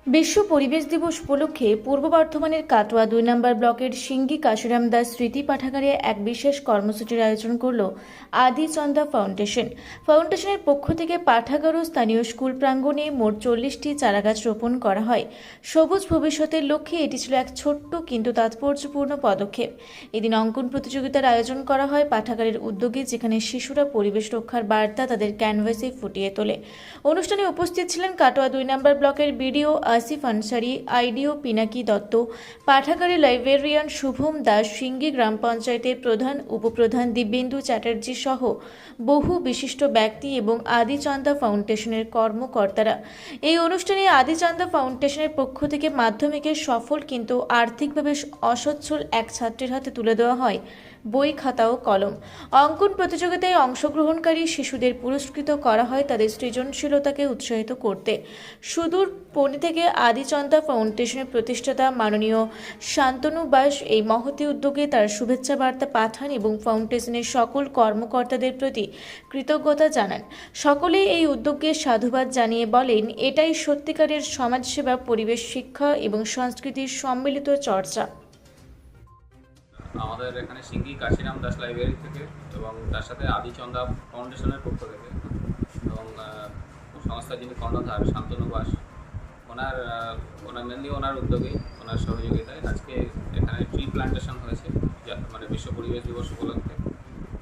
বিশ্ব পরিবেশ দিবস উপলক্ষে পূর্ব বর্ধমানের কাটোয়া ২ নম্বর ব্লকের সিঙ্গি কাশিরাম দাস স্মৃতি পাঠাগারে এক বিশেষ কর্মসূচির আয়োজন করল আদি চন্দা ফাউন্ডেশনের পক্ষ থেকে পাঠাগার ও স্থানীয় স্কুল প্রাঙ্গণে মোট ৪০টি চারাগাছ রোপণ করা হয়। সবুজ ভবিষ্যতের লক্ষ্যে এটি ছিল এক ছোট্ট কিন্তু তাৎপর্যপূর্ণ পদক্ষেপ। এদিন অঙ্কন প্রতিযোগিতার আয়োজন করা হয় পাঠাগারের উদ্যোগে, যেখানে শিশুরা পরিবেশ রক্ষার বার্তা তাদের ক্যানভাসে ফুটিয়ে তোলে। অনুষ্ঠানে উপস্থিত ছিলেন কাটোয়া ২ নম্বর ব্লকের বিডিও আসিফ আনসারি, আইডিও পিনাকি দত্ত, পাঠাগারের লাইব্রেরিয়ান শুভম দাস, সিঙ্গি গ্রাম পঞ্চায়েতের প্রধান উপপ্রধান দিব্যেন্দু চ্যাটার্জি সহ বহু বিশিষ্ট ব্যক্তি এবং আদি চন্দা ফাউন্ডেশনের কর্মকর্তারা। এই অনুষ্ঠানে আদি চন্দা ফাউন্ডেশনের পক্ষ থেকে মাধ্যমিকের সফল কিন্তু আর্থিকভাবে অসচ্ছল এক ছাত্রের হাতে তুলে দেওয়া হয় বই, খাতা ও কলম। অঙ্কন প্রতিযোগিতায় অংশগ্রহণকারী শিশুদের পুরস্কৃত করা হয় তাদের সৃজনশীলতাকে উৎসাহিত করতে। সুদূর পুনে থেকে আদি চন্দা ফাউন্ডেশনের প্রতিষ্ঠাতা মাননীয় শান্তনু বাস এই মহতী উদ্যোগে তার শুভেচ্ছা বার্তা পাঠান এবং ফাউন্ডেশনের সকল কর্মকর্তাদের প্রতি কৃতজ্ঞতা জানান। সকলেই এই উদ্যোগকে সাধুবাদ জানিয়ে বলেন, এটাই সত্যিকারের সমাজসেবা, পরিবেশ শিক্ষা এবং সংস্কৃতির সম্মিলিত চর্চা। আমাদের এখানে সিঙ্গি কাশিরাম দাস লাইব্রেরি থেকে এবং তার সাথে আদি চন্দা ফাউন্ডেশনের পক্ষ থেকে এবং সংস্থার যিনি কর্ণধার শান্তনু বাস, ওনার মেনলি ওনার উদ্যোগেই, ওনার সহযোগিতায় আজকে এখানে ট্রি প্ল্যান্টেশন হয়েছে, মানে বিশ্ব পরিবেশ দিবস উপলক্ষে।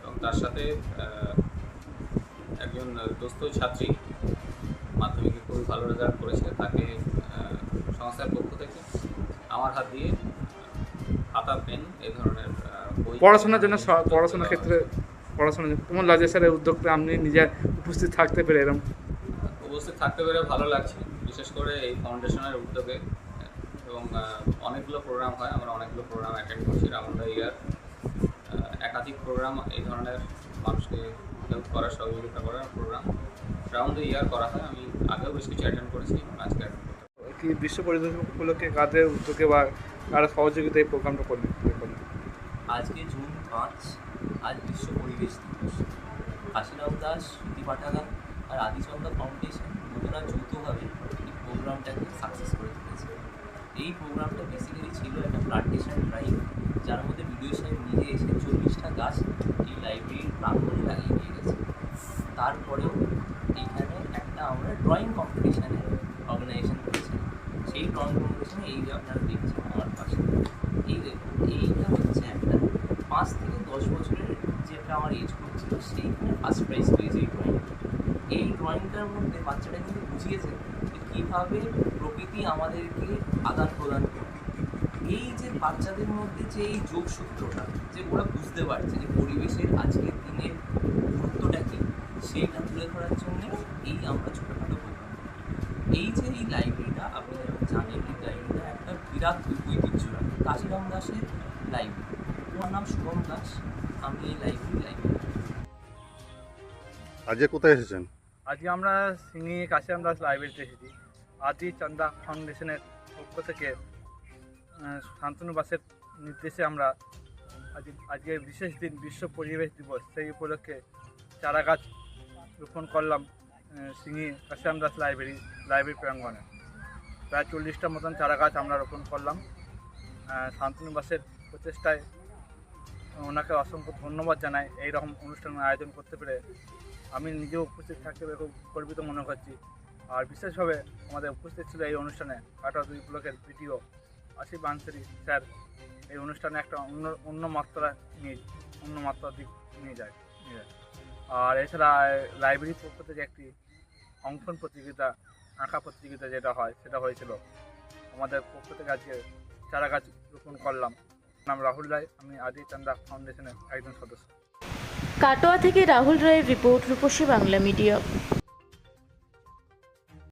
এবং তার সাথে একজন দোস্ত ছাত্রী মাধ্যমিকে খুবই ভালো রেজাল্ট করেছে, তাকে সংস্থার পক্ষ থেকে আমার হাত দিয়ে খাতা, পেন, এই ধরনের বই পড়াশোনার জন্য, পড়াশোনার ক্ষেত্রে পড়াশোনার জন্য কেমন লাগছে স্যার এই উদ্যোগটা আপনি নিজে উপস্থিত থাকতে পেরে? এরকম উপস্থিত থাকতে পেরে ভালো লাগছে, বিশেষ করে এই ফাউন্ডেশনের উদ্যোগে। এবং অনেকগুলো প্রোগ্রাম হয়, আমরা অনেকগুলো প্রোগ্রাম অ্যাটেন্ড করছি রাউন্ড দ্য ইয়ার। একাধিক প্রোগ্রাম এই ধরনের মানুষকে হেল্প করার, সহযোগিতা করার প্রোগ্রাম রাউন্ড দ্য ইয়ার করা হয়। আমি আগেও বেশ কিছু অ্যাটেন্ড করেছি, আজকে অ্যাটেন্ড করতে কি বিশ্ব পরিবেশ উপলক্ষে কাদের উদ্যোগে বা কার সহযোগিতা এই প্রোগ্রামটা করলেন? আজকে জুন ৫, আজ বিশ্ব পরিবেশ দিবস। কাশিরাম দাস স্মৃতি পাঠাগার আর আদি চন্দা ফাউন্ডেশন দুজনা যৌথভাবে এই প্রোগ্রামটাকে সাকসেস করে তুলেছে। এই প্রোগ্রামটা বেসিক্যালি ছিল একটা প্লান্টেশন ড্রাইভ, যার মধ্যে বিডিও সাহেব নিজে এসে ৪০টা গাছ এই লাইব্রেরির প্রাঙ্গণে লাগিয়ে দিয়ে গেছে। তারপরেও এইখানে একটা আমরা ড্রয়িং কম্পিটিশানে অর্গানাইজেশন করেছি। সেই ড্রয়িং কম্পিটিশানে এই যে আপনারা দেখছেন আমার পাশে, এইটা হচ্ছে একটা ৫ থেকে ১০ বছরের যেটা আমার এজ গ্রুপ ছিল, সেইখানে ফার্স্ট প্রাইজ পেয়েছে এই ড্রয়িংটা। এই ড্রয়িংটার মধ্যে বাচ্চাটা কিন্তু বুঝিয়েছে যে কীভাবে প্রকৃতি আমাদেরকে আদান প্রদান করে। এই যে বাচ্চাদের মধ্যে যে এই যোগসূত্রটা, যে ওরা বুঝতে পারছে যে পরিবেশের আজকের দিনের গুরুত্বটা কী, সেইটা তুলে ধরার জন্যে এই আমরা ছোটোখাটো প্রোগ্রাম। এই যে এই লাইব্রেরিটা, আপনি যেমন জানেন, এই লাইব্রেরিটা একটা বিরাট ঐতিহ্য রাখে, কাশিরাম দাসের লাইব্রেরি। ওর নাম শুভম দাস, আমি এই লাইব্রেরি। আজকে কোথায় এসেছেন? আজকে আমরা সিঙ্গি কাশিরাম দাস লাইব্রেরিতে এসেছি। আদি চন্দা ফাউন্ডেশনের পক্ষ থেকে শান্তনু বাসের নির্দেশে আমরা আজকে বিশেষ দিন বিশ্ব পরিবেশ দিবস, সেই উপলক্ষে চারা গাছ রোপণ করলাম সিঙ্গি কাশিরাম দাস লাইব্রেরি প্রাঙ্গণে। প্রায় ৪০টা মতন চারা গাছ আমরা রোপণ করলাম। শান্তনু বাসের প্রচেষ্টায় ওনাকে অসংখ্য ধন্যবাদ জানাই। এইরকম অনুষ্ঠানের আয়োজন করতে পেরে আমি নিজেও উপস্থিত থাকতে পেরে খুব গর্বিত মনে করছি। আর বিশেষভাবে আমাদের উপস্থিত ছিল এই অনুষ্ঠানে কাটোয়া ২ ব্লকের বিডিও আসিফ আনসারি স্যার। এই অনুষ্ঠানে একটা অন্য মাত্রা দিক নিয়ে যায়। আর এছাড়া লাইব্রেরির পক্ষ থেকে একটি অঙ্কন প্রতিযোগিতা, আঁকা প্রতিযোগিতা যেটা হয়, সেটা হয়েছিল। আমাদের পক্ষ থেকে আজকে চারা গাছ রোপণ করলাম। নাম রাহুল রায়, আমি আদি চন্দা ফাউন্ডেশনের একজন সদস্য। কাটোয়া থেকে রাহুল রায়ের রিপোর্ট, রূপসী বাংলা মিডিয়া।